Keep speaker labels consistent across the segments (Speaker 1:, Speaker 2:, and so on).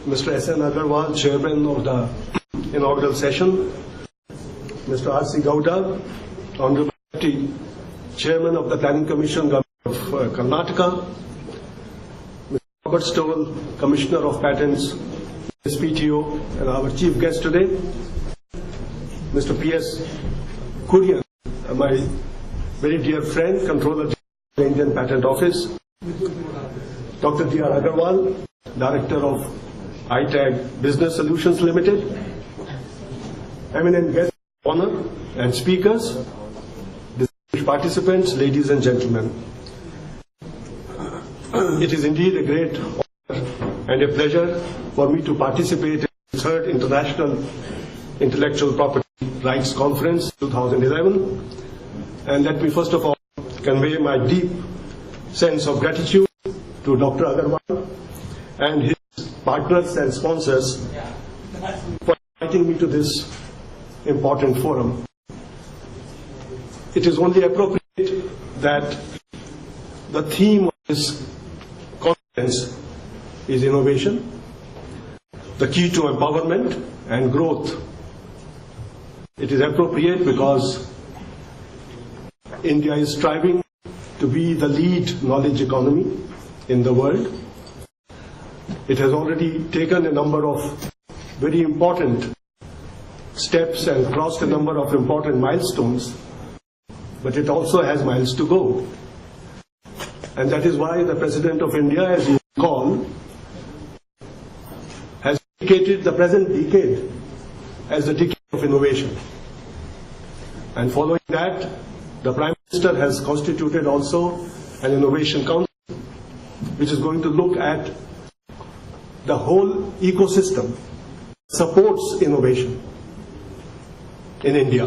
Speaker 1: Mr. S.N. Agarwal, Chairman of the inaugural session, Mr. R.C. Gowda, Honorable Deputy Chairman of the Planning Commission, Government of Karnataka, Mr. Robert Stoll, Commissioner of Patents, SPTO, and our chief guest today, Mr. P.S. Kurian, my very dear friend, Controller General of the Indian Patent Office, Dr. D.R. Agarwal, Director of ITAG Business Solutions Limited, eminent guests of honor and speakers, distinguished participants, ladies and gentlemen. It is indeed a great honor and a pleasure for me to participate in the third International Intellectual Property Rights Conference 2011. And let me first of all convey my deep sense of gratitude to Dr. Agarwal and his partners and sponsors for inviting me to this important forum. It is only appropriate that the theme of this conference is innovation, the key to empowerment and growth. It is appropriate because India is striving to be the lead knowledge economy in the world. It has already taken a number of very important steps and crossed a number of important milestones, but it also has miles to go. And that is why the President of India, as you recall, has dedicated the present decade as the decade of innovation. And following that, the Prime Minister has constituted also an Innovation Council, which is going to look at the whole ecosystem that supports innovation in India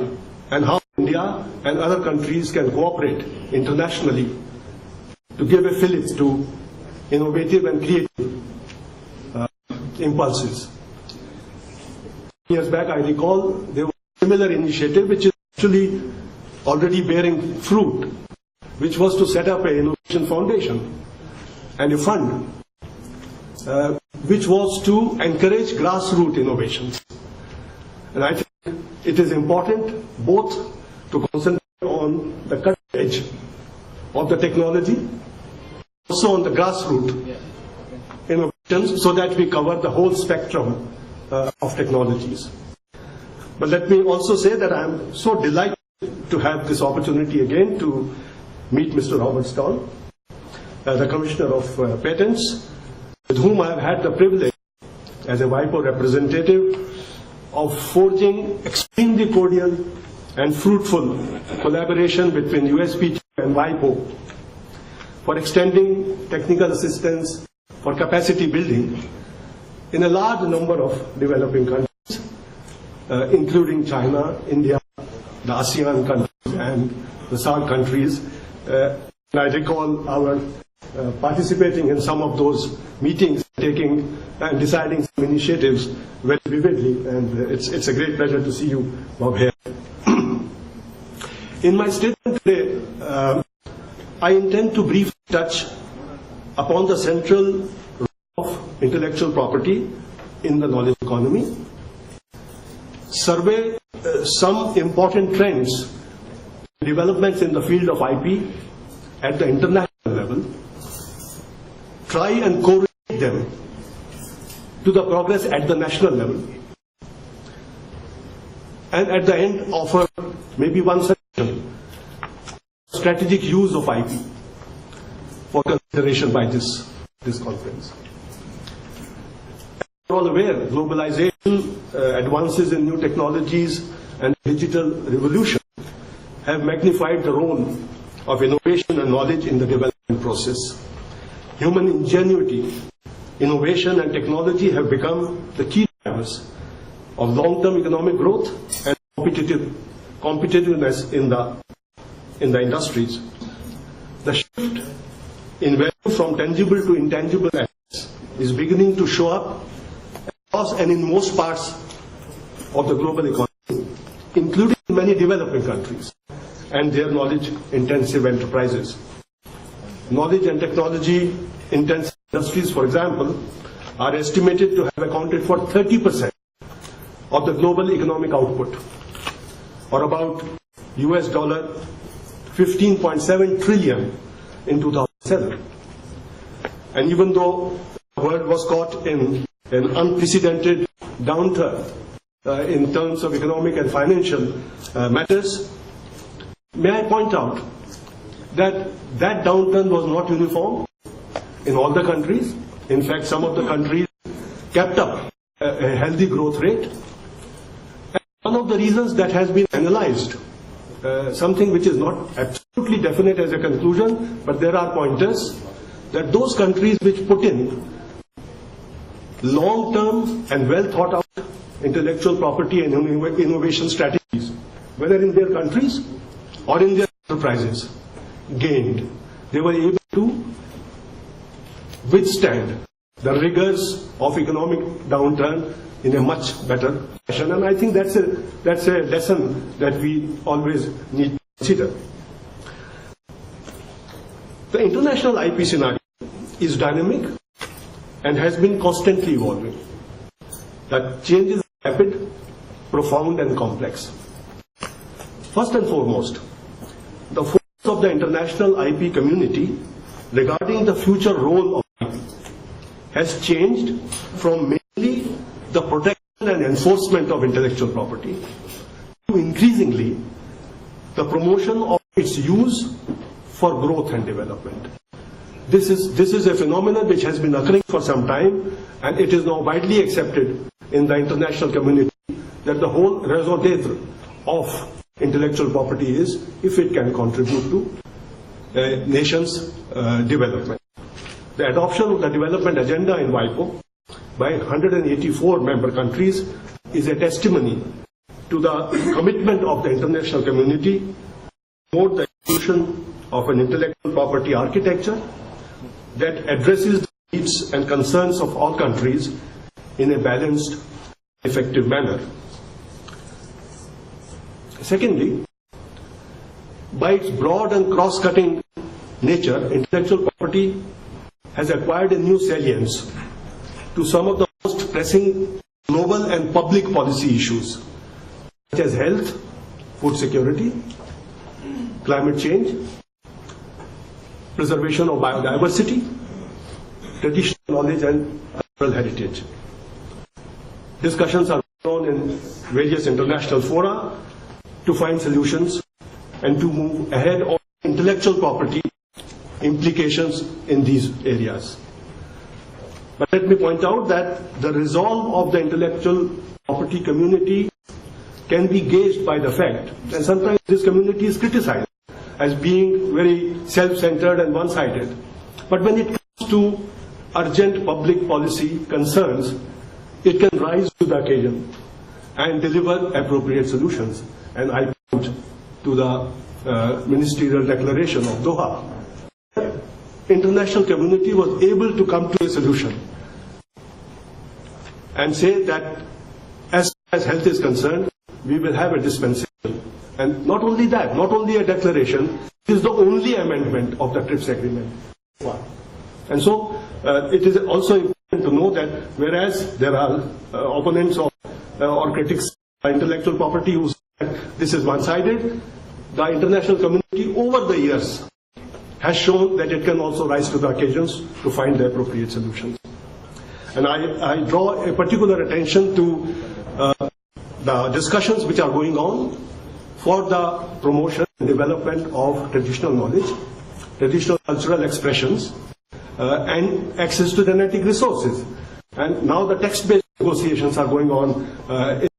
Speaker 1: and how India and other countries can cooperate internationally to give a fillip to innovative and creative impulses. Years back, I recall, there was a similar initiative which is actually already bearing fruit, which was to set up an innovation foundation and a fund which was to encourage grassroots innovations. And I think it is important both to concentrate on the cutting edge of the technology, also on the grassroots innovations, so that we cover the whole spectrum of technologies. But let me also say that I am so delighted to have this opportunity again to meet Mr. Robert Stoll, the Commissioner of Patents, with whom I have had the privilege as a WIPO representative of forging extremely cordial and fruitful collaboration between USPTO and WIPO for extending technical assistance for capacity building in a large number of developing countries, including China, India, the ASEAN countries and the SAARC countries. And I recall our participating in some of those meetings, taking and deciding some initiatives very vividly, and it's a great pleasure to see you, Bob, here. In my statement today, I intend to briefly touch upon the central role of intellectual property in the knowledge economy, survey some important trends, developments in the field of IP at the international level, try and correlate them to the progress at the national level, and at the end offer maybe one suggestion: strategic use of IP for consideration by this conference. As you are all aware, globalization, advances in new technologies and digital revolution have magnified the role of innovation and knowledge in the development process. Human ingenuity, innovation and technology have become the key drivers of long-term economic growth and competitiveness in the industries. The shift in value from tangible to intangible assets is beginning to show up across and in most parts of the global economy, including many developing countries and their knowledge-intensive enterprises. Knowledge and technology-intensive industries, for example, are estimated to have accounted for 30% of the global economic output, or about US dollar 15.7 trillion in 2007. And even though the world was caught in an unprecedented downturn in terms of economic and financial matters, may I point out that that downturn was not uniform in all the countries. In fact, some of the countries kept up a healthy growth rate. And one of the reasons that has been analyzed, something which is not absolutely definite as a conclusion, but there are pointers, that those countries which put in long-term and well-thought-out intellectual property and innovation strategies, whether in their countries or in their enterprises, gained. They were able to withstand the rigors of economic downturn in a much better fashion. And I think that's a lesson that we always need to consider. The international IP scenario is dynamic and has been constantly evolving. That change is rapid, profound, and complex. First and foremost, the focus of the international IP community regarding the future role of IP has changed from mainly the protection and enforcement of intellectual property to increasingly the promotion of its use for growth and development. This is a phenomenon which has been occurring for some time, and it is now widely accepted in the international community that the whole raison d'etre of intellectual property is if it can contribute to a nation's development. The adoption of the development agenda in WIPO by 184 member countries is a testimony to the commitment of the international community to promote the evolution of an intellectual property architecture that addresses the needs and concerns of all countries in a balanced, effective manner. Secondly, by its broad and cross-cutting nature, intellectual property has acquired a new salience to some of the most pressing global and public policy issues, such as health, food security, climate change, preservation of biodiversity, traditional knowledge, and cultural heritage. Discussions are going on in various international fora to find solutions and to move ahead on intellectual property implications in these areas. But let me point out that the resolve of the intellectual property community can be gauged by the fact, and sometimes this community is criticized as being very self-centered and one-sided. But when it comes to urgent public policy concerns, it can rise to the occasion and deliver appropriate solutions. And I point to the ministerial declaration of Doha. The international community was able to come to a solution and say that as far as health is concerned, we will have a dispensation. And not only that, not only a declaration, it is the only amendment of the TRIPS agreement. And so it is also important to know that whereas there are opponents of or critics of intellectual property who say that this is one-sided, the international community over the years has shown that it can also rise to the occasions to find the appropriate solutions. And I draw a particular attention to the discussions which are going on for the promotion and development of traditional knowledge, traditional cultural expressions, and access to genetic resources. And now the text-based negotiations are going on in